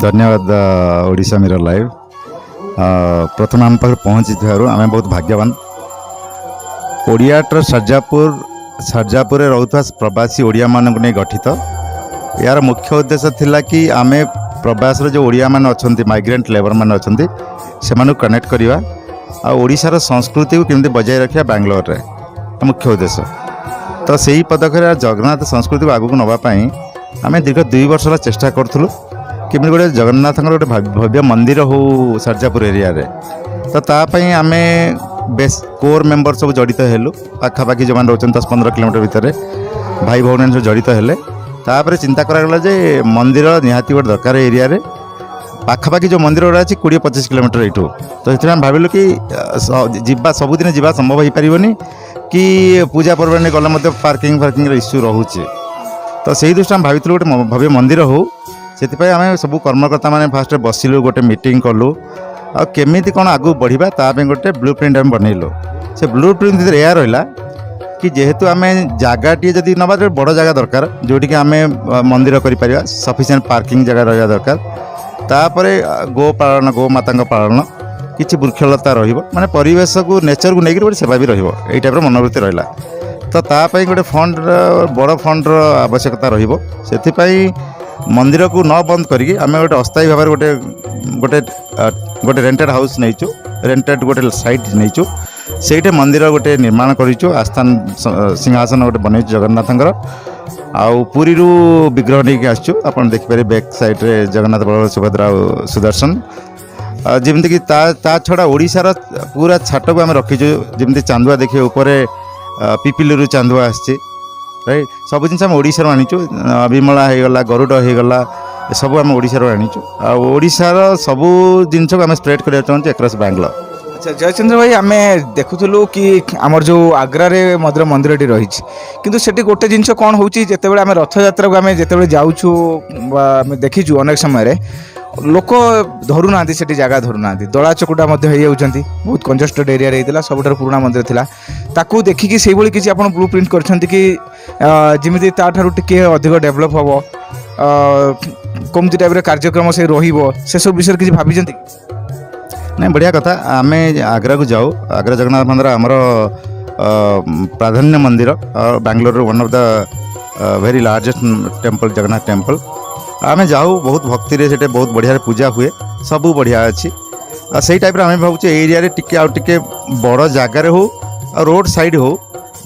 धन्यवाद Odisha mirror live प्रथम आम पाखे पहुँची आम बहुत भाग्यवान ओडियाटर सरजापुर रोता प्रवासी ओडिया मान नहीं गठित यार मुख्य उद्देश्य थिला कि आम प्रवास जो ओडिया मान अच्छा माइग्रेंट लेबर मान अच्छा से कनेक्ट करवा आशार संस्कृति को केमती बजाय रखा बांग्लोर रे मुख्य उद्देश्य तो सही पदक्षेप जगन्नाथ संस्कृति को आगू नापी आम दीर्घ 2 वर्ष चेष्टा करूँ केमी गोटे जगन्नाथ गोटे भव्य मंदिर हो सरजापुर एरिया रे तो तापाई आम बेस कोर मेंबर सब जड़ित हेलु पाखापाखि जो मैंने रोचन 10-15 किलोमीटर भितर भाई भौणी सब जड़ित हेले तापर चिंता करागला जे मंदिर निहाती गोटे दरकार एरिया रे पाखापाखि जो मंदिर गुड़ा अच्छी 20-25 किलोमीटर यूँ तो से भाविलु कि जीवा सबुदिन जीवा संभव हो पारनि कि पूजा पर्व गले पार्किंग इश्यू रोचे तो सही दृष्टि भाई गोटे भव्य मंदिर हो से आम सब कर्मकर्ता मैंने फास्ट बसिलु गोटे मीटिंग कलु आमती कौन आगू बढ़ा ताप गोटे ब्लू प्रिंट आम बनइलु से ब्लू प्रिंट या रहा कि जेहेतु आम जगह जदि नवा बड़ जगह दरकार जोटि आम मंदिर कर सफिसीयंट पार्किंग जगह रहा दरकार तापर गो पालन गो माता पालन किसी वृक्षलता माने परिवेश को नेचर को लेकर गोटे सेवा भी रही टाइप मनोवृत्ति रहा तो तापाई गोटे फंड बड़ फंड आवश्यकता रही मंदिर को न बंद करी आम गोटे अस्थायी भाव गोटे गोटे गोटे रेंटेड हाउस नहीं रेंटेड गोटे साइट नहीं से मंदिर गोटे निर्माण करूँ आस्थान सिंहासन गोटे बनई जगन्नाथंकर आउ पुरी विग्रह नहीं आसचु आप देखिपारे बैक साइड रे जगन्नाथ बलभद्र सुभद्रा सुदर्शन जमती कि ता छड़ा ओडिशार पूरा छाट को आम रखीचु जमती चांदुआ देखिए ऊपर पिपिलू चांदुआ आसची राइट सब जिन ओडिशार आनीचु विमला होगला गरुड़ होगला सब आम ओडिशार आनीचु ओडिशार सबू जिन को आम स्प्रेड करने चाहूँ एक्रॉस बैंगलोर। अच्छा जयचंद्र भाई आम देखुलु कि आमर जो आग्रा रे मधुर मंदिर टी रही किंतु सेठी गोटे जिनस कौन होची जेतेबेले आम रथ यात्रा को आम जेतेबेले जाउछु देखीचु अनेक समय लोक धरू ना से जगह धरू ना दला चकुटा हो जाती बहुत कंजेस्टेड एरिया रही सबुठ पुराना मंदिर थिला ताकू देखिकी से किसी आप ब्लू प्रिंट करछंती कि जमी ताठारू टिके अधिक डेभलप हम कमती टाइप कार्यक्रम से रहिबो से सब विषय किसी भाभी नहीं बढ़िया कथा आम आग्रा को जाऊ आग्रा जगन्नाथ मंदिर आमर प्राधान्य मंदिर और Bangalore one of the very largest temple Jagannath temple आम जाऊ बहुत भक्ति रे सेटे बहुत बढ़िया पूजा हुए सबू बढ़िया अच्छी से टाइप आम भावुँ एरिया टिके आउ टिके बड़ जगार हो रोड साइड हो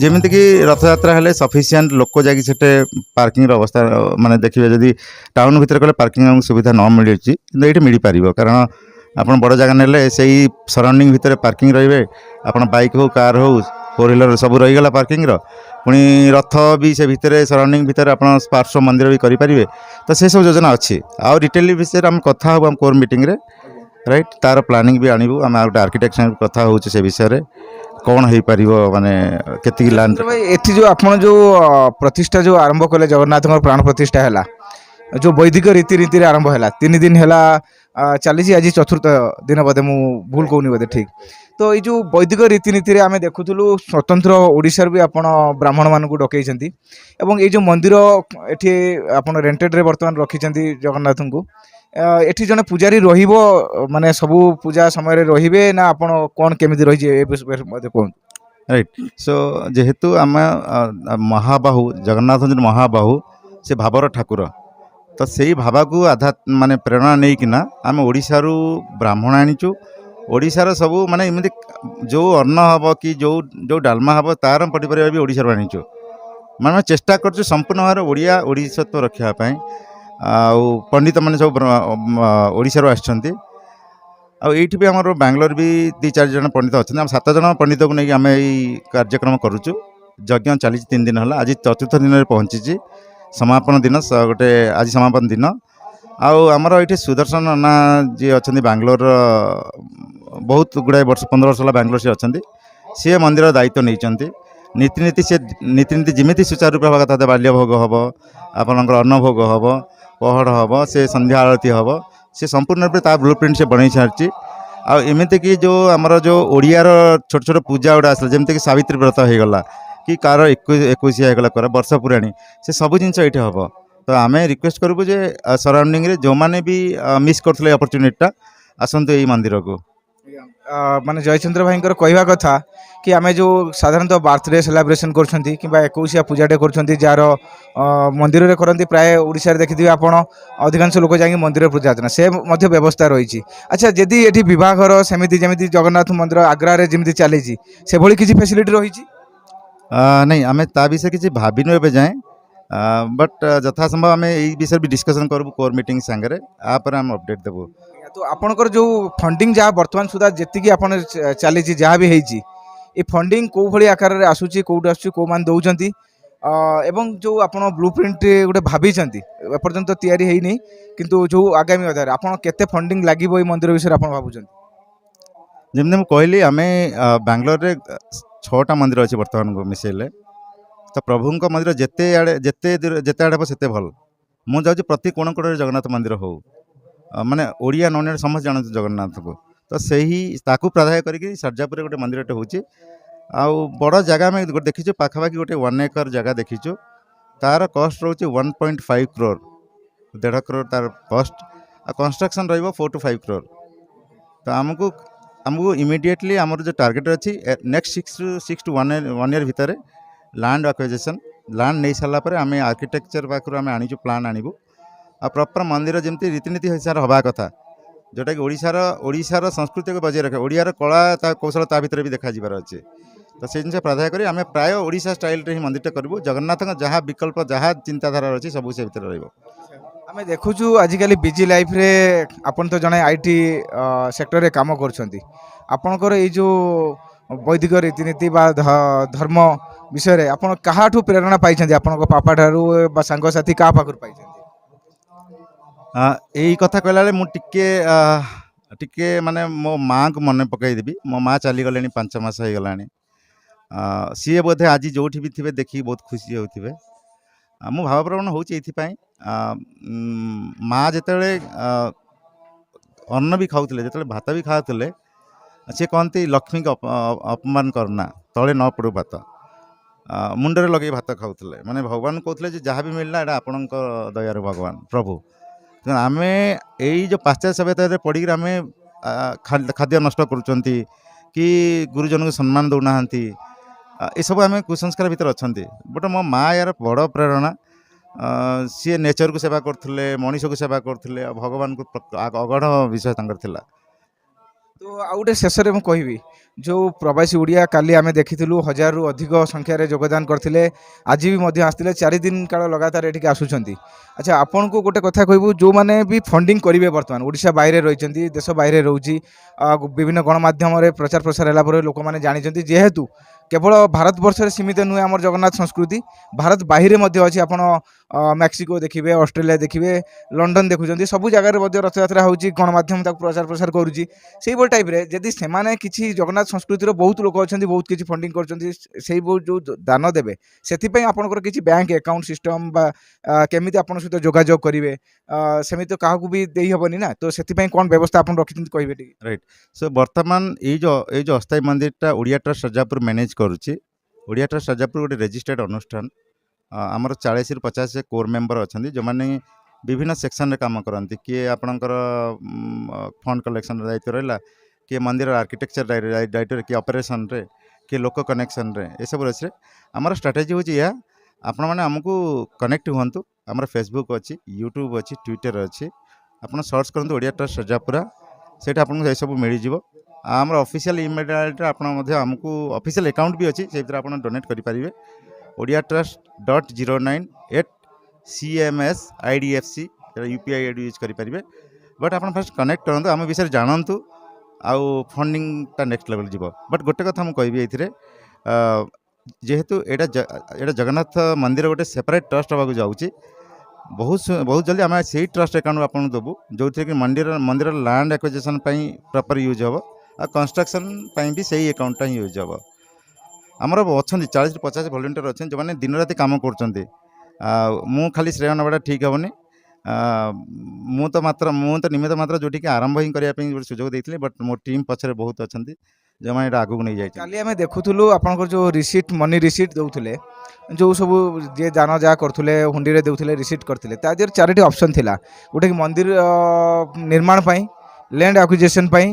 जमीती कि रथ यात्रा हेले सफिसीयंट लोक जाकि सेटे पार्किंग अवस्था माने देखिए जदि टाउन भितर गले पार्किंग सुविधा न मिली ये मिल पार कारण आप बड़ जगह ने से सराउंडिंग भितर पार्किंग रे आप बाइक हो कार हो 4 व्हीलर सब रहीगला पार्किंग पुणी रथ भी से भितर सराउंडिंग भितर आप पार्श्व मंदिर भी करेंगे तो से सब योजना अच्छी आउ डिटेल विषय आम कथा हम कोर मीटिंग रे राइट तार प्लानिंग भी आणबू आम गोटे आर्किटेक्ट कथा हो विषय कौन हो पार माने केतिकी लैंड एठी जो आप जो प्रतिष्ठा जो आरंभ कले जगन्नाथ प्राण प्रतिष्ठा है जो वैदिक रीति आरंभ है 3 दिन है चली आज 4th दिन बोधे मु भूल कहूनी बोधे ठीक तो ये जो वैदिक रीतिनीति आम देखुलु स्वतंत्र ओडिशार भी आपण ब्राह्मण मान डकई एवं ये जो मंदिर एठी आपण रेंटेड रे वर्तमान रखी जगन्नाथ को एठी जने पुजारी रहिबो माने सबू पूजा समय रहिबे ना आपण कोन केमिति रहि जे कहूँ राइट सो जेहेतु आम महाबाहु जगन्नाथ महाबाहु से भावर ठाकुर तो से भावा को आधा माने प्रेरणा नहीं कि आम ओडिशारू ब्राह्मण आनीचु ओडिशार सबू माने एमती जो अन्न हम कि जो डालमा हम तार पनीपरिया भी ओडिशारू आनीचु माने चेष्टा कर संपूर्ण भाव ओडिया ओडिशत्व रखापी पंडित मैंने सब ओडिशारू आछंती आईटी भी आम बैंगलोर भी 2-4 जन पंडित अच्छा 7 जन पंडित को लेकिन आम कार्यक्रम करुचु यज्ञ चली 3 दिन है आज 4th दिन में पहुँची समापन दिन गोटे आज समापन दिन आमर ये सुदर्शन अन्ना जी अच्छा बैंगलोर बहुत गुड़ाए वर्ष 15 वर्ष है बैंगलोर से अच्छा सी मंदिर दायित्व नहीं नीतिनीति जमी सुचारू रूप हवा कथा बाल्य भोग हम आपंकर अन्न भोग हम पहड़ हम से संध्या आरती हम से संपूर्ण रूप से ब्लू प्रिंट से बन सारी आमती कि जो आमर जो ओडियार छोट छोट पूजा गुड़ा आसला जमीक सावित्री व्रत हो गला कि कार 21 होगा कर वर्ष पुराणी से सब जिन ये हम तो आमे रिक्वेस्ट करूँ जे सराउंडिंग रे जो माने भी मिस करथले अपॉर्चुनिटीटा आसंतु एई मंदिर को। माने जयचंद्र भाई कहवा कथा कि आमे जो साधारणतः बर्थडे सेलिब्रेशन करछंती किबा 21 पूजाटे करछंती जार मंदिर रे करंती प्राय ओडिसा रे देखिथिबे आपण अधिकांश लोक जाई मंदिर पूजा अर्चना से मध्य व्यवस्था रही। अच्छा जदि एठी विवाह घर सेमिति जेमिति जगन्नाथ मंदिर आग्रा रे जेमिति चली से भली किछि फैसिलिटी रही। नहीं आमे ता विषय किछि भाबिनु एबे जाए बट यथा संभव आमे एई विषय भी डिस्कशन करबु कोर मीटिंग संगे आ पर हम अपडेट देबु। तो आपणकर जो फंडिंग जहाँ बर्तमान सुधा जी आप चली जहाँ भी होती ये फंडिंग कौ भाई आकार में आसूची कौट आसूची कौ मान दौरान एवं जो आप ब्लू प्रिंट गोटे भाई एपर्तंत तैयारी होनी किंतु जो आगामी अध्याय आपन केते फंडिंग लगे ये मंदिर विषय आप भावुं जमी मुझे कहली आम बांग्लोर रे 6टा मंदिर अच्छे बर्तमान को मिसेले तो प्रभु मंदिर जिते आड़े जिते जिते आड़े से भल मुझे प्रति कोण कोण जगन्नाथ मंदिर हो माने ओडिया नन ओडिया समस्त जानते जगन्नाथ को तो सही ताकू प्राधान्य करके सरजापुर गोटे मंदिरटे होची आउ बड़ जगह में देखीचु पाखापाखि गोटे 1 एकर जगह देखीचु तार कॉस्ट रोचे 1.5 करोड़ 1.5 करोड़ तार कॉस्ट आ कंस्ट्रक्शन रहिबो 4 to 5 करोड़। तो हमको इमिडिएटली आमर जो टार्गेट अच्छी नेक्स्ट 6 to 1 year भितर लैंड एक्विजिशन लैंड नहीं सारा पर आम आर्किटेक्चर पाखु आम आनीचु प्लान आनीबू आ प्रॉपर मंदिर जमी रीतिनीति हिसाब से हवा कथा जोटा कि ओडिशार संस्कृति को बजाय रखे ओडियार कला कौशल ता भीतर भी देखा जीवार अच्छे तो से जिन प्राधान्य करी आम प्राय ओडिशा स्टाइल रे ही मंदिरटा करूँ जगन्नाथ जहाँ विकल्प जहाँ चिंताधारा अच्छी सब से भीतर रहिबो। आमे देखुचु आजिकली बिजी लाइफ रे आपन तो जने आईटी सेक्टर रे काम करछंती आपनकर ए जो वैदिक रीतिनीति बा धर्म विषय रे आपन काहाठू प्रेरणा पाइछंती आपन पापा ठारू बा संग साथी का पाखर पाइछंती यही कथा कहला टिके माने मो माँ को मन पकईदेवी मो माँ चली गले 5 मास हो गला सी बोधे आज जो भी थे देखिए बहुत खुशी होते मु भावप्रवण होती माँ जिते अन्न भी खाऊले जो भात भी खाते सी कहती लक्ष्मी को अपमान करना तले न पड़ू भात मुंडरे लगे भात खाऊले माने भगवान कहते जहाँ भी मिलना यहाँ आपण दयार भगवान प्रभु आमे यही जो पाश्चात्य सभ्यता पड़ी आम खाद्य नष्ट करुँच कि गुरुजन को सम्मान दौना ये सब आम कुसंस्कार भीतर अच्छा बट मो माँ यार बड़ प्रेरणा सी नेचर को सेवा करते मनीष को सेवा करते भगवान को अगढ़ विषय था। तो आउटे शेष में कहबी जो प्रवासी ओडिया काली आमे देखिथिलु 1000 रु अधिक संख्यार योगदान करथिले आज भी आसते 4 दिन काल लगातार एठिक आसुचंती। अच्छा आपन को गोटे कथा कहबू जो माने भी फंडिंग करिवे वर्तमान ओडिशा बाहर रहिचंती देश बाहर रहउची विभिन्न गणमाध्यम रे प्रचार प्रसार होला पर लोक माने जानिचंती जेहेतु केवल भारत वर्ष सीमित नुहे आम जगन्नाथ संस्कृति भारत बाहर अच्छी आप मैक्सिको देखिए ऑस्ट्रेलिया देखिए लंडन देखुं सब जगार रथयात्रा होची गणमाध्यम प्रचार प्रसार करुँची से टाइप रे जदि से किसी जगन्नाथ संस्कृतिर बहुत लोक अच्छा बहुत किसी फंडिंग कर जो दान देवे से आपंकर किसी बैंक अकाउंट सिस्टम केमी आप सहित जोगाजोग करेंगे सेमती क्या भी दे हेनी ना तो से कौन व्यवस्था आप रखी कहे राइट सो बर्तमान ये जो अस्थायी मंदिरटा ओडिया ट्रस्ट सरजापुर मैनेज करुच्ची ओडिया ट्रस्ट सरजापुर गोटे रजिस्टर्ड अनुष्ठान आमर 40 रु 50 कोर मेंबर अच्छा जो मैंने विभिन्न सेक्शन रे काम करती किए आपणकर फंड कलेक्शन दायित्व रहा किए मंदिर आर्किटेक्चर दायित्व किए ऑपरेशन रे किए लोक कनेक्शन रे ये सब अच्छे आमर स्ट्राटेजी हूँ यह आपण मैंने आमको कनेक्ट हूँ आमर फेसबुक अच्छी यूट्यूब अच्छी ट्विटर अच्छी आप सर्च करूँ ओडिया ट्रस्ट सरजापुरा से आपको सब मिल आमर ऑफिशियल ईमेल आईडी आमको ऑफिशियल अकाउंट भी अच्छी से आप डोनेट करेंगे odiatrust.09@cms.idfc UPI आईडी यूज करेंगे बट आप फर्स्ट कनेक्ट करूँ आम विषय जानतु आउ फंडिंगटा नेक्स्ट लेवल जीव बट गोटे कथा मुझे कहबी जेहेतु एटा जगन्नाथ मंदिर गोटे सेपरेट ट्रस्ट होगा जाऊँगी बहुत जल्दी आम से ट्रस्ट अकाउंट आपको देवु जो थी कि मंदिर लैंड एक्विजिशन प्रॉपर यूज हम आ कंस्ट्रक्शन भी सही अकाउंटा ही यूज हम आमर अच्छा 40 रु 50 वॉलंटियर अच्छे जो मैंने दिन राति काम कर खाली श्रेय नवाटा ठीक हेनी मु तो निमित्त मात्र जो आरंभ ही करने सुजोग देती बट मो टीम पछरे बहुत अच्छा ଯେଉଁମାନେ ଏଇଟା ଆଗକୁ ନେଇଯାଇଛନ୍ତି। କାଲି ଆମେ ଦେଖୁଥିଲୁ ଆପଣଙ୍କର ଯେଉଁ ରିସିଟ୍ ମନି ରିସିଟ୍ ଦେଉଥିଲେ, ଯେଉଁ ସବୁ ଯିଏ ଦାନ ଯାହା କରୁଥିଲେ ହୁଣ୍ଡିରେ ଦେଉଥିଲେ ରିସିଟ୍ କରିଥିଲେ, ତା ଦେହରେ 4ଟି ଅପସନ୍ ଥିଲା। ଗୋଟେ କି ମନ୍ଦିର ନିର୍ମାଣ ପାଇଁ, ଲ୍ୟାଣ୍ଡ ଆକ୍ୱିଜିସନ୍ ପାଇଁ,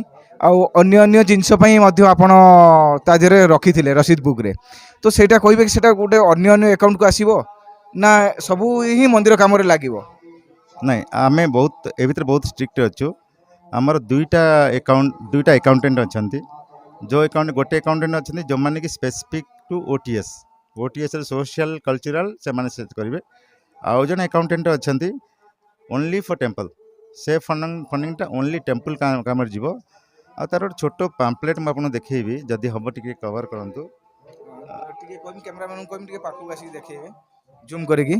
ଆଉ ଅନ୍ୟ ଅନ୍ୟ ଜିନିଷ ପାଇଁ ମଧ୍ୟ ଆପଣ ତା ଦେହରେ ରଖିଥିଲେ ରସିଦ ବୁକ୍ରେ। ତ ସେଇଟା କହିବେ କି ସେଇଟା ଗୋଟେ ଅନ୍ୟ ଅନ୍ୟ ଆକାଉଣ୍ଟକୁ ଆସିବ ନା ସବୁ ହିଁ ମନ୍ଦିର କାମରେ ଲାଗିବ? ନାଇଁ, ଆମେ ବହୁତ ଏ ଭିତରେ ବହୁତ ଷ୍ଟ୍ରିକ୍ଟ ଅଛୁ। ଆମର ଦୁଇଟା ଆକାଉଣ୍ଟାଣ୍ଟ ଅଛନ୍ତି। ଯେଉଁ ଗୋଟେ ଆକାଉଣ୍ଟାଣ୍ଟ ଅଛନ୍ତି ଯେଉଁମାନେ କି ସ୍ପେସିଫିକ୍ ଟୁ ଓଟିଏସ୍ର ସୋସିଆଲ କଲଚରାଲ ସେମାନେ ସେ କରିବେ। ଆଉ ଜଣେ ଆକାଉଣ୍ଟାଣ୍ଟ ଅଛନ୍ତି ଓନ୍ଲି ଫର୍ ଟେମ୍ପଲ୍। ସେ ଫଣ୍ଡିଂଟା ଓନ୍ଲି ଟେମ୍ପଲ୍ କାମରେ ଯିବ। ଆଉ ତାର ଗୋଟେ ଛୋଟ ପାମ୍ପଲେଟ୍ ମୁଁ ଆପଣଙ୍କୁ ଦେଖେଇବି, ଯଦି ହେବ ଟିକେ କଭର କରନ୍ତୁ। ଟିକେ କହିବି କ୍ୟାମେରାମ୍ୟାନଙ୍କୁ କହିବି ଟିକେ ପାଖକୁ ଆସିକି ଦେଖେଇବେ ଜୁମ୍ କରିକି।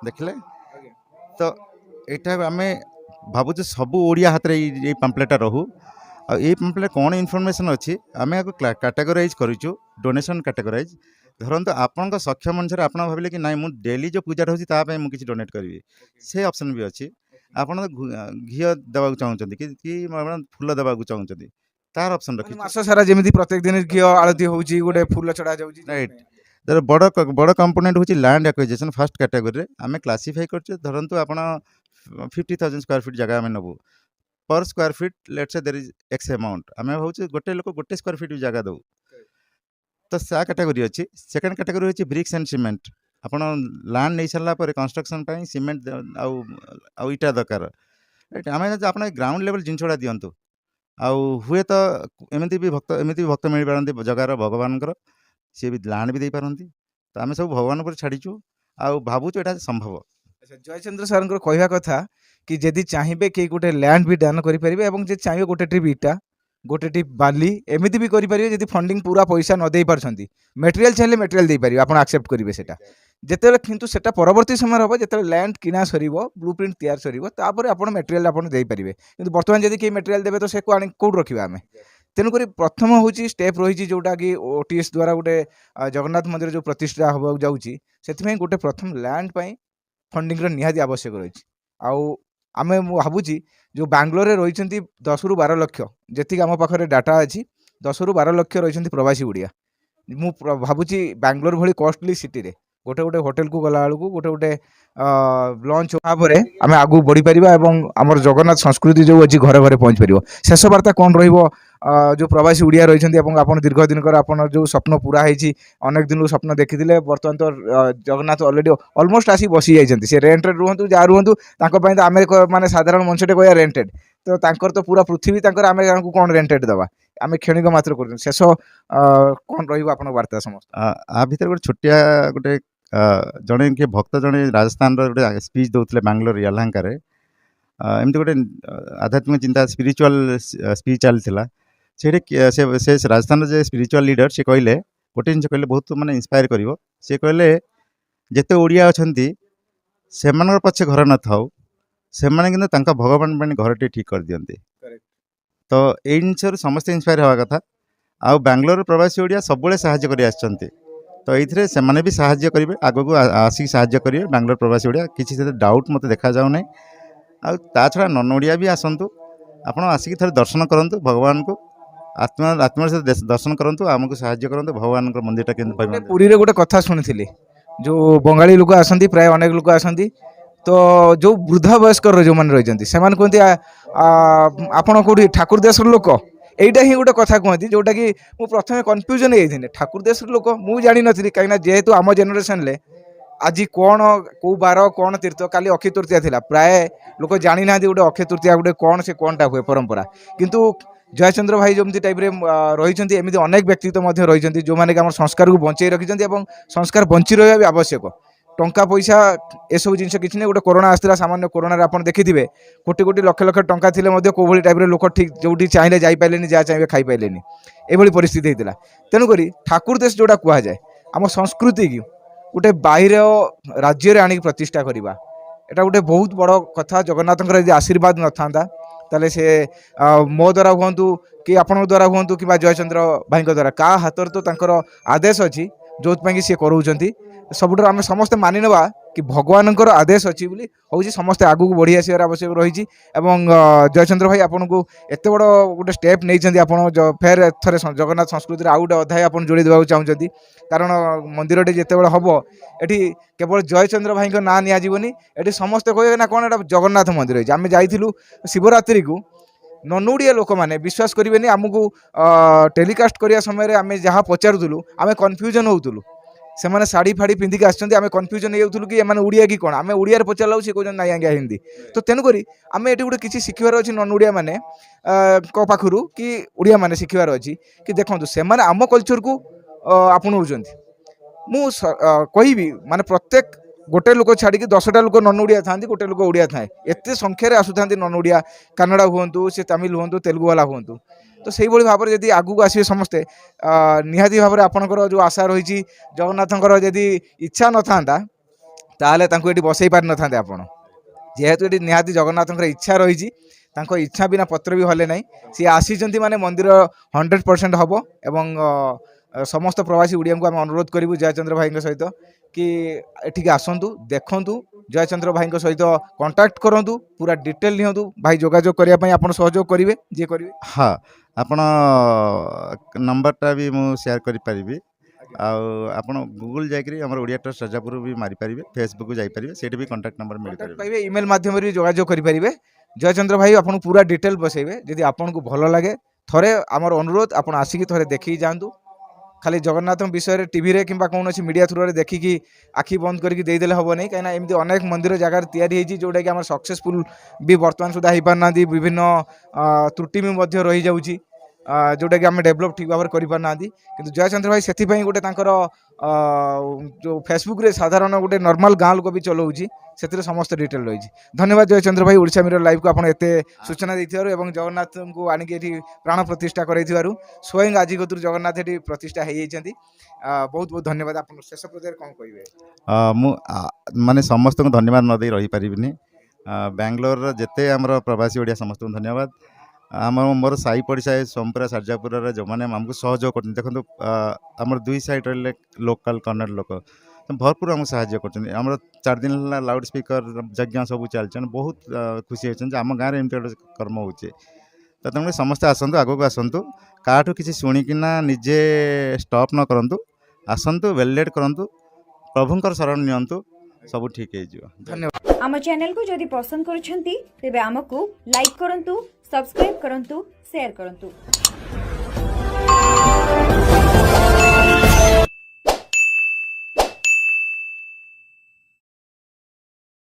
ଦେଖିଲେ ତ ଏଇଟା ଆମେ ଭାବୁଛୁ ସବୁ ଓଡ଼ିଆ ହାତରେ ଏଇ ପାମ୍ପଲେଟ୍ଟା ରହୁ। ଆଉ ଏଇ ପାମ୍ପଲେଟ୍ କ'ଣ ଇନଫର୍ମେସନ୍ ଅଛି ଆମେ ଆକୁ କାଟାଗୋରାଇଜ୍ କରିଛୁ, ଡୋନେସନ୍ କାଟାଗୋରାଇଜ୍। ଧରନ୍ତୁ ଆପଣଙ୍କ ସକ୍ଷମ ଅନୁସାରେ ଆପଣ ଭାବିଲେ କି ନାଇଁ ମୁଁ ଡେଲି ଯେଉଁ ପୂଜାଟା ହେଉଛି ତା ପାଇଁ ମୁଁ କିଛି ଡୋନେଟ୍ କରିବି, ସେ ଅପସନ୍ ବି ଅଛି। ଆପଣ ଘିଅ ଦେବାକୁ ଚାହୁଁଛନ୍ତି କି ଆପଣ ଫୁଲ ଦେବାକୁ ଚାହୁଁଛନ୍ତି, ତାର ଅପସନ୍ ରଖିଛୁ। ମାସ ସାରା ଯେମିତି ପ୍ରତ୍ୟେକ ଦିନ ଘିଅ ଆଳତି ହେଉଛି, ଗୋଟେ ଫୁଲ ଛଡ଼ା ଯାଉଛି। ରାଇଟ୍। ତାର ବଡ଼ କମ୍ପୋନେଣ୍ଟ ହେଉଛି ଲ୍ୟାଣ୍ଡ ଆକ୍ୱିଜିସନ୍। ଫାର୍ଷ୍ଟ କ୍ୟାଟାଗୋରୀରେ ଆମେ କ୍ଲାସିଫାଇ କରୁଛୁ। ଧରନ୍ତୁ ଆପଣ 50,000 ସ୍କୋୟାର ଫିଟ୍ ଜାଗା ଆମେ ନେବୁ, ପର୍ ସ୍କୋୟାର ଫିଟ୍ ଲେଟ୍ସ ସେ ଦେର୍ ଇଜ୍ ଏକ୍ସ ଆମାଉଣ୍ଟ। ଆମେ ଭାବୁଛୁ ଗୋଟେ ଲୋକ ଗୋଟେ ସ୍କୋୟାର ଫିଟ୍ ଜାଗା ଦେଉ, ତ ତା କ୍ୟାଟାଗୋରୀ ଅଛି। ସେକେଣ୍ଡ କ୍ୟାଟାଗୋରୀ ହେଉଛି ବ୍ରିକ୍ସ ଆଣ୍ଡ ସିମେଣ୍ଟ। ଆପଣ ଲ୍ୟାଣ୍ଡ ନେଇସାରିଲା ପରେ କନଷ୍ଟ୍ରକ୍ସନ୍ ପାଇଁ ସିମେଣ୍ଟ ଆଉ ଇଟା ଦରକାର। ରାଇଟ୍। ଆମେ ଆପଣ ଗ୍ରାଉଣ୍ଡ ଲେଭେଲ୍ ଜିନିଷ ଗୁଡ଼ା ଦିଅନ୍ତୁ। ଆଉ ହୁଏତ ଏମିତି ବି ଭକ୍ତ ମିଳିପାରନ୍ତି ଜଗାର, ଭଗବାନଙ୍କର, ସିଏ ବି ଲ୍ୟାଣ୍ଡ ବି ଦେଇପାରନ୍ତି। ତ ଆମେ ସବୁ ଭଗବାନ ଉପରେ ଛାଡ଼ିଛୁ ଆଉ ଭାବୁଛୁ ଏଇଟା ସମ୍ଭବ। ଜୟଚନ୍ଦ୍ର ସାର୍ଙ୍କର କହିବା କଥା କି ଯଦି ଚାହିଁବେ କେହି ଗୋଟେ ଲ୍ୟାଣ୍ଡ ବି ଦାନ କରିପାରିବେ, ଏବଂ ଯଦି ଚାହିଁବେ ଗୋଟେ ଟ୍ରିପ୍ ଇଟା, ଗୋଟେ ଟ୍ରିପ୍ ବାଲି, ଏମିତି ବି କରିପାରିବେ। ଯଦି ଫଣ୍ଡିଂ ପୁରା ପଇସା ନ ଦେଇ ପାରୁଛନ୍ତି, ମେଟେରିଆଲ ଚାହିଁଲେ ମେଟେରିଆଲ ଦେଇପାରିବେ, ଆପଣ ଆକ୍ସେପ୍ଟ କରିବେ ସେଟା। ଯେତେବେଳେ କିନ୍ତୁ ସେଟା ପରବର୍ତ୍ତୀ ସମୟରେ ହେବ, ଯେତେବେଳେ ଲ୍ୟାଣ୍ଡ କିଣା ସରିବ, ବ୍ଲୁ ପ୍ରିଣ୍ଟ ତିଆରି ସରିବ, ତାପରେ ଆପଣ ମେଟେରିଆଲ ଆପଣ ଦେଇପାରିବେ। କିନ୍ତୁ ବର୍ତ୍ତମାନ ଯଦି କେହି ମେଟେରିଆଲ ଦେବେ ତ ସେ ଆଣି କୋଉଠି ରଖିବା ଆମେ? ତେଣୁକରି ପ୍ରଥମ ହେଉଛି ଷ୍ଟେପ୍ ରହିଛି ଯେଉଁଟାକି ଓଟିଏସ୍ ଦ୍ୱାରା ଗୋଟେ ଜଗନ୍ନାଥ ମନ୍ଦିର ଯେଉଁ ପ୍ରତିଷ୍ଠା ହେବାକୁ ଯାଉଛି, ସେଥିପାଇଁ ଗୋଟେ ପ୍ରଥମ ଲ୍ୟାଣ୍ଡ ପାଇଁ ଫଣ୍ଡିଂର ନିହାତି ଆବଶ୍ୟକ ରହିଛି। ଆଉ ମୁଁ ଭାବୁଛି ଯେଉଁ ବାଙ୍ଗଲୋରରେ ରହିଛନ୍ତି 10ରୁ 12 ଲକ୍ଷ, ଯେତିକି ଆମ ପାଖରେ ଡାଟା ଅଛି, 10ରୁ 12 ଲକ୍ଷ ରହିଛନ୍ତି ପ୍ରବାସୀ ଓଡ଼ିଆ। ମୁଁ ଭାବୁଛି ବାଙ୍ଗଲୋର ଭଳି କଷ୍ଟଲି ସିଟିରେ ଗୋଟେ ହୋଟେଲକୁ ଗଲାବେଳକୁ ଗୋଟେ ଲଞ୍ଚ ଭାବରେ ଆମେ ଆଗକୁ ବଢ଼ିପାରିବା, ଏବଂ ଆମର ଜଗନ୍ନାଥ ସଂସ୍କୃତି ଯେଉଁ ଅଛି ଘରେ ଘରେ ପହଞ୍ଚି ପାରିବ। ଶେଷ ବାର୍ତ୍ତା କ'ଣ ରହିବ ଯେଉଁ ପ୍ରବାସୀ ଓଡ଼ିଆ ରହିଛନ୍ତି, ଏବଂ ଆପଣ ଦୀର୍ଘ ଦିନକର ଆପଣ ଯେଉଁ ସ୍ୱପ୍ନ ପୁରା ହେଇଛି, ଅନେକ ଦିନରୁ ସ୍ୱପ୍ନ ଦେଖିଥିଲେ, ବର୍ତ୍ତମାନ ତ ଜଗନ୍ନାଥ ଅଲରେଡ଼ି ଅଲମୋଷ୍ଟ ଆସି ବସି ଯାଇଛନ୍ତି। ସେ ରେଣ୍ଟରେ ରୁହନ୍ତୁ, ଯାହା ରୁହନ୍ତୁ, ତାଙ୍କ ପାଇଁ ତ ଆମେ ମାନେ ସାଧାରଣ ମଣିଷଟେ କହିବା ରେଣ୍ଟେଡ୍, ତ ତାଙ୍କର ତ ପୁରା ପୃଥିବୀ ତାଙ୍କର, ଆମେ ତାଙ୍କୁ କ'ଣ ରେଣ୍ଟେଡ୍ ଦେବା? ଆମେ କ୍ଷଣିକ ମାତ୍ର କରୁଛନ୍ତି। ଶେଷ କ'ଣ ରହିବ ଆପଣଙ୍କ ବାର୍ତ୍ତା ସମସ୍ତ? ଆ ଭିତରେ ଗୋଟେ ଛୋଟିଆ ଗୋଟେ ଜଣେ କିଏ ଭକ୍ତ, ଜଣେ ରାଜସ୍ଥାନର ଗୋଟେ ସ୍ପିଚ୍ ଦେଉଥିଲେ ବାଙ୍ଗଲୋର ୟେଲାହାଙ୍କାରେ। ଏମିତି ଗୋଟେ ଆଧ୍ୟାତ୍ମିକ ଚିନ୍ତା ସ୍ପିରିଚୁଆଲ ସ୍ପିଚ୍ ଚାଲିଥିଲା। ସେଇଠି ସେ ରାଜସ୍ଥାନର ଯେ ସ୍ପିରିଚୁଆଲ ଲିଡର, ସେ କହିଲେ ଗୋଟେ ଜିନିଷ କହିଲେ ବହୁତ ମାନେ ଇନ୍ସପାୟାର କରିବ। ସେ କହିଲେ ଯେତେ ଓଡ଼ିଆ ଅଛନ୍ତି ସେମାନଙ୍କର ପଛେ ଘର ନଥାଉ, ସେମାନେ କିନ୍ତୁ ତାଙ୍କ ଭଗବାନ ପାଇଁ ଘରଟି ଠିକ୍ କରିଦିଅନ୍ତି। ତ ଏଇ ଜିନିଷରୁ ସମସ୍ତେ ଇନ୍ସପାୟାର ହେବା କଥା। ଆଉ ବାଙ୍ଗଲୋର ପ୍ରବାସୀ ଓଡ଼ିଆ ସବୁବେଳେ ସାହାଯ୍ୟ କରି ଆସିଛନ୍ତି, ତ ଏଇଥିରେ ସେମାନେ ବି ସାହାଯ୍ୟ କରିବେ, ଆଗକୁ ଆସିକି ସାହାଯ୍ୟ କରିବେ ବାଙ୍ଗଲୋର ପ୍ରବାସୀ ଓଡ଼ିଆ, କିଛି ସେଥିରେ ଡାଉଟ୍ ମୋତେ ଦେଖାଯାଉନାହିଁ। ଆଉ ତା ଛଡ଼ା ନନ୍ ଓଡ଼ିଆ ବି ଆସନ୍ତୁ, ଆପଣ ଆସିକି ଥରେ ଦର୍ଶନ କରନ୍ତୁ ଭଗବାନଙ୍କୁ, ଆତ୍ମାର ସହିତ ଦର୍ଶନ କରନ୍ତୁ, ଆମକୁ ସାହାଯ୍ୟ କରନ୍ତୁ ଭଗବାନଙ୍କ ମନ୍ଦିରଟା କେମିତି ପାଇବେ। ପୁରୀରେ ଗୋଟେ କଥା ଶୁଣିଥିଲି, ଯେଉଁ ବଙ୍ଗାଳୀ ଲୋକ ଆସନ୍ତି, ପ୍ରାୟ ଅନେକ ଲୋକ ଆସନ୍ତି, ତ ଯେଉଁ ବୃଦ୍ଧ ବୟସ୍କର ଯେଉଁମାନେ ରହିଛନ୍ତି ସେମାନେ କୁହନ୍ତି ଆପଣ କେଉଁଠି ଠାକୁର ଦେଶର ଲୋକ? এইটা ହିଁ ଗୋଟେ କଥା କୁହନ୍ତି, ଯେଉଁଟାକି ମୁଁ ପ୍ରଥମେ କନଫ୍ୟୁଜନ୍ ହେଇଯାଇଥିଲି। ଠାକୁର ଦେଶର ଲୋକ ମୁଁ ଜାଣିନଥିଲି, କାହିଁକିନା ଯେହେତୁ ଆମ ଜେନେରେସନ୍ରେ ଆଜି କ'ଣ କେଉଁ ବାର କ'ଣ ତୀର୍ଥ, କାଲି ଅକ୍ଷୟ ତୃତୀୟା ଥିଲା, ପ୍ରାୟ ଲୋକ ଜାଣିନାହାନ୍ତି ଗୋଟେ ଅକ୍ଷୟ ତୃତୀୟା ଗୋଟେ କ'ଣ, ସେ କ'ଣଟା ହୁଏ ପରମ୍ପରା। କିନ୍ତୁ ଜୟଚନ୍ଦ୍ର ଭାଇ ଯେମିତି ଟାଇପ୍ରେ ରହିଛନ୍ତି, ଏମିତି ଅନେକ ବ୍ୟକ୍ତିତ୍ୱ ମଧ୍ୟ ରହିଛନ୍ତି ଯେଉଁମାନେ କି ଆମର ସଂସ୍କାରକୁ ବଞ୍ଚେଇ ରଖିଛନ୍ତି, ଏବଂ ସଂସ୍କାର ବଞ୍ଚି ରହିବା ବି ଆବଶ୍ୟକ। ଟଙ୍କା ପଇସା ଏସବୁ ଜିନିଷ କିଛି ନାହିଁ। ଗୋଟେ କରୋନା ଆସିଥିଲା, ସାମାନ୍ୟ କରୋନାରେ ଆପଣ ଦେଖିଥିବେ କୋଟି କୋଟି ଲକ୍ଷ ଲକ୍ଷ ଟଙ୍କା ଥିଲେ ମଧ୍ୟ କେଉଁଭଳି ଟାଇପ୍ରେ ଲୋକ ଠିକ୍ ଯେଉଁଠି ଚାହିଁଲେ ଯାଇପାରିଲେନି, ଯାହା ଚାହିଁବେ ଖାଇପାରିଲେନି, ଏଭଳି ପରିସ୍ଥିତି ହେଇଥିଲା। ତେଣୁକରି ଠାକୁର ଦେଶ ଯେଉଁଟା କୁହାଯାଏ, ଆମ ସଂସ୍କୃତିକୁ ଗୋଟେ ବାହିର ରାଜ୍ୟରେ ଆଣିକି ପ୍ରତିଷ୍ଠା କରିବା, এটা ଗୋଟେ ବହୁତ ବଡ଼ କଥା। ଜଗନ୍ନାଥଙ୍କର ଯଦି ଆଶୀର୍ବାଦ ନଥାନ୍ତା, ତାହେଲେ ସେ ମୋ ଦ୍ୱାରା ହୁଅନ୍ତୁ କି ଆପଣଙ୍କ ଦ୍ୱାରା ହୁଅନ୍ତୁ କିମ୍ବା ଜୟଚନ୍ଦ୍ର ଭାଇଙ୍କ ଦ୍ୱାରା, କାହା ହାତରେ ତ ତାଙ୍କର ଆଦେଶ ଅଛି ଯେଉଁଥିପାଇଁ କି ସିଏ କରାଉଛନ୍ତି। ସବୁଠାରୁ ଆମେ ସମସ୍ତେ ମାନି ନେବା कि भगवानଙ୍କର आदेश अच्छी बोली हूँ समस्ते आगू बढ़ी आसबार आवश्यक रही जयचंद्र भाई आपन को एत बड़ गोटे स्टेप नहीं आप फेर थे जगन्नाथ संस्कृति आउ गोटे अध्याय आप जोड़ी देवा चाहते कारण मंदिर जिते बड़े हम ये केवल जयचंद्र भाई ना निजी ये समस्ते कहे ना कौन एटा जगन्नाथ मंदिर आम जाइलु शिवरात्रि को ननुड़िया लोक मैंने विश्वास करेंगे आमको टेलीकास्ट करने समय आम जहाँ पचारूलु आम कन्फ्यूजन होलु से मैंने शाढ़ी फाड़ी पिंधिक आसमें कन्फ्यूजन हो कि एम ओडिया कि कौन आम ओडिया पचारा सी कहते ना आज्ञा हिंदी तो तेणुक आम ये गोटे किसी शिखबार अच्छी नन ओडिया मैंने पाखु कि ओडिया मैंने शिखबार अच्छी कि देखो से आम कल्चर को आपणाऊँ मुझी माने प्रत्येक गोटे लोक छाड़ी 10टा लोक नन ओडिया था गोटे लोक ओडिया थाए एत संख्यार आसुता नन ओडिया कन्नड़ा हूँ सी तमिल हूँ तेलुगु वाला हूँ तो से भाव में जब आगू आसवे समस्ते निहाती भाव में आपंकर जो आशा रही जगन्नाथंकर जदि इच्छा न था ताले ये बसई पारि न था आप जेहेतु ये निहाती जगन्नाथंकर इच्छा रही इच्छा बिना पत्र भी हले ना सी आसी माने मंदिर 100% हम एवं समस्त प्रवासी ओडिया को आम अनुरोध करूँ जयचंद्र भाई सहित कि एठिक आसतु देखु जयचंद्र भाई सहित कांटेक्ट करूँ पूरा डिटेल नियंतु भाई जोगाजोग करने आप सहयोग करेंगे जी करेंगे हाँ आपण नंबरटा भी मु शेयर करि परिबी आपण गूगल जाकरी हमर ओडिया ट्रस्ट राजापुर भी मारी पारिबे फेसबुक जाई पारिबे सेठी भी कांटेक्ट नंबर मिल पारिबे पाइबे ईमेल माध्यम रे जोगाजोग करि पारिबे जयचंद्र भाई आपन पूरा डिटेल बसैबे यदि आपन को भलो लागे थरे हमर अनुरोध आपन आसिकी थरे देखि जांतु खाली जगन्नाथ विषय रे टीवी रे किंबा कौन मीडिया थ्रू रे देखिकी आखि बंद करके देदेले हम नहीं कहीं एमती अनेक मंदिर जगार तैयारी जोटा कि आम सक्सेसफुल भी बर्तमान सुधा हो पारना विभिन्न त्रुटि भी रही जाऊँगी जोटा कि आम डेभलप ठीक भाव में करना कि जयचंद्र भाई से गोटे जो फेसबुक रे साधारण गोटे नॉर्मल गाँ लोक भी चलाऊँगी से समस्त डिटेल रही धन्यवाद जयचंद्र भाई ओडिशा मिरर लाइव को आप एते सूचना देथिबारु एवं जगन्नाथ को आनिक एठी प्राण प्रतिष्ठा करैथिबारु स्वयं आज कतुर जगन्नाथ एठी प्रतिष्ठा हो जाइछन्ती बहुत बहुत धन्यवाद आप शेष पर्यायर कौन कहिबे मु माने समस्त को धन्यवाद न दे रही पारिबिनी बेंगलोर जेते हमर प्रवासी ओडिया समस्त को धन्यवाद आम मोर साई पड़िशा सोमपुरा सरजापुर जो मैंने आमको सहयोग कर देखो आम दुई साइड रही लोकल कन्नड़ लोक भरपूर आमको साहय कर 4 दिन लाउड स्पीकर यज्ञ सब चलते बहुत खुशी होती आम गाँव में एमती कर्म हो तो तेणु समस्ते आसतु आगक आसतु काठू किसी शुणिकिना निजे स्टॉप न करूँ आसतु वेलिडेट करूँ प्रभुंकर शरण नियंतु सब ठीक हो धन्यवाद आम चैनल को जदि पसंद करुछंती तेबे आमको लाइक करंतु सब्सक्राइब करंतु शेयर करंतु।